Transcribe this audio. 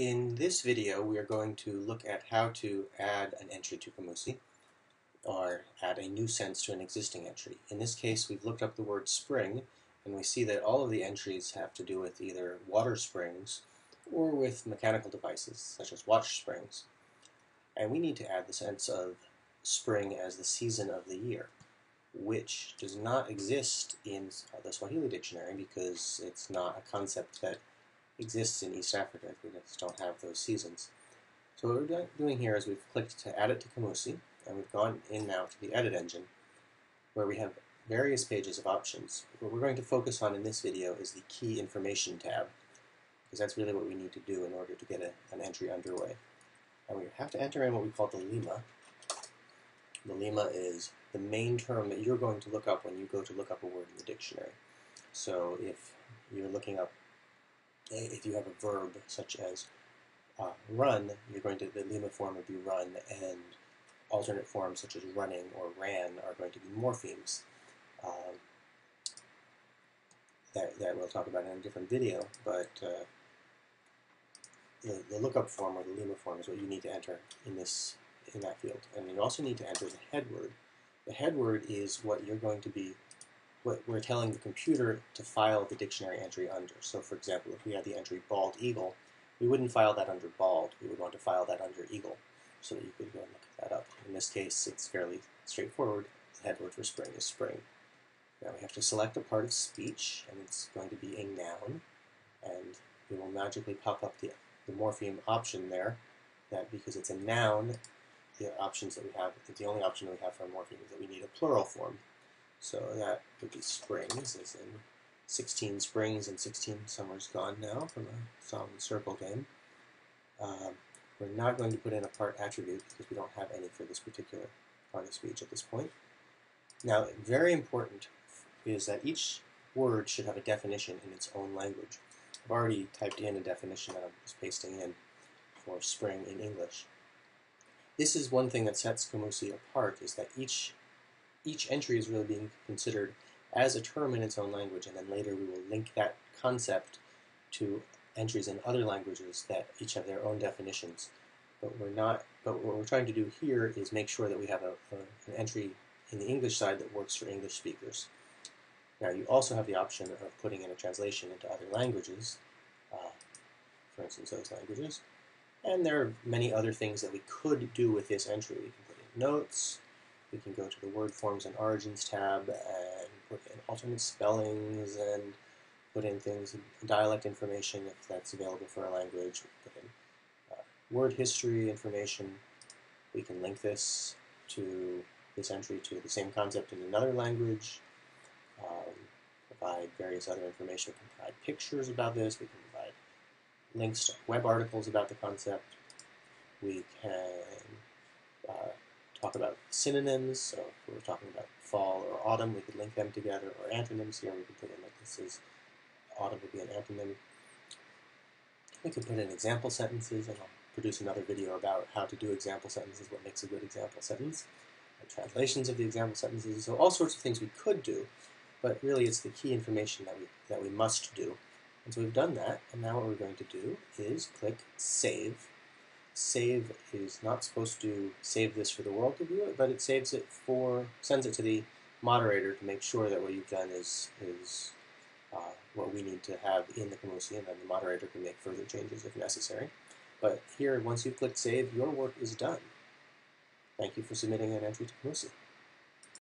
In this video, we are going to look at how to add an entry to Kamusi, or add a new sense to an existing entry. In this case, we've looked up the word spring, and we see that all of the entries have to do with either water springs or with mechanical devices, such as watch springs. And we need to add the sense of spring as the season of the year, which does not exist in the Swahili dictionary because it's not a concept that exists in East Africa. We just don't have those seasons. So what we're doing here is we've clicked to add it to Kamusi, and we've gone in now to the edit engine, where we have various pages of options. What we're going to focus on in this video is the key information tab, because that's really what we need to do in order to get an entry underway. And we have to enter in what we call the lema. The lema is the main term that you're going to look up when you go to look up a word in the dictionary. So if you're looking up, if you have a verb such as run, the lema form would be run, and alternate forms such as running or ran are going to be morphemes that we'll talk about in a different video, but the lookup form or the lema form is what you need to enter in that field. And you also need to enter the head word. The head word is what we're telling the computer to file the dictionary entry under. So for example, if we had the entry bald eagle, we wouldn't file that under bald. We would want to file that under eagle, so that you could go and look that up. In this case, it's fairly straightforward. The head word for spring is spring. Now we have to select a part of speech, and it's going to be a noun, and it will magically pop up the morpheme option there, that because it's a noun, the options that we have, the only option that we have for a morpheme is that we need a plural form. So that would be springs, as in 16 springs and 16 summers gone now from a Song and Circle game. We're not going to put in a part attribute because we don't have any for this particular part of speech at this point. Now, very important is that each word should have a definition in its own language. I've already typed in a definition that I'm just pasting in for spring in English. This is one thing that sets Kamusi apart, is that each entry is really being considered as a term in its own language, and then later we will link that concept to entries in other languages that each have their own definitions. But what we're trying to do here is make sure that we have an entry in the English side that works for English speakers. Now you also have the option of putting in a translation into other languages, for instance those languages. And there are many other things that we could do with this entry. We can put in notes, we can go to the word forms and origins tab and put in alternate spellings and put in things, dialect information if that's available for a language. We can put in word history information. We can link this entry to the same concept in another language. Provide various other information. We can provide pictures about this. We can provide links to web articles about the concept. We can talk about synonyms, so if we're talking about fall or autumn, we could link them together, or antonyms. Here we could put in that this is autumn would be an antonym. We could put in example sentences, and I'll produce another video about how to do example sentences, what makes a good example sentence, and translations of the example sentences. So all sorts of things we could do, but really it's the key information that we must do. And so we've done that, and now what we're going to do is click Save. Save is not supposed to save this for the world to view it, but it sends it to the moderator to make sure that what you've done is what we need to have in the Kamusi, and then the moderator can make further changes if necessary. But here, once you've clicked Save, your work is done. Thank you for submitting an entry to Kamusi.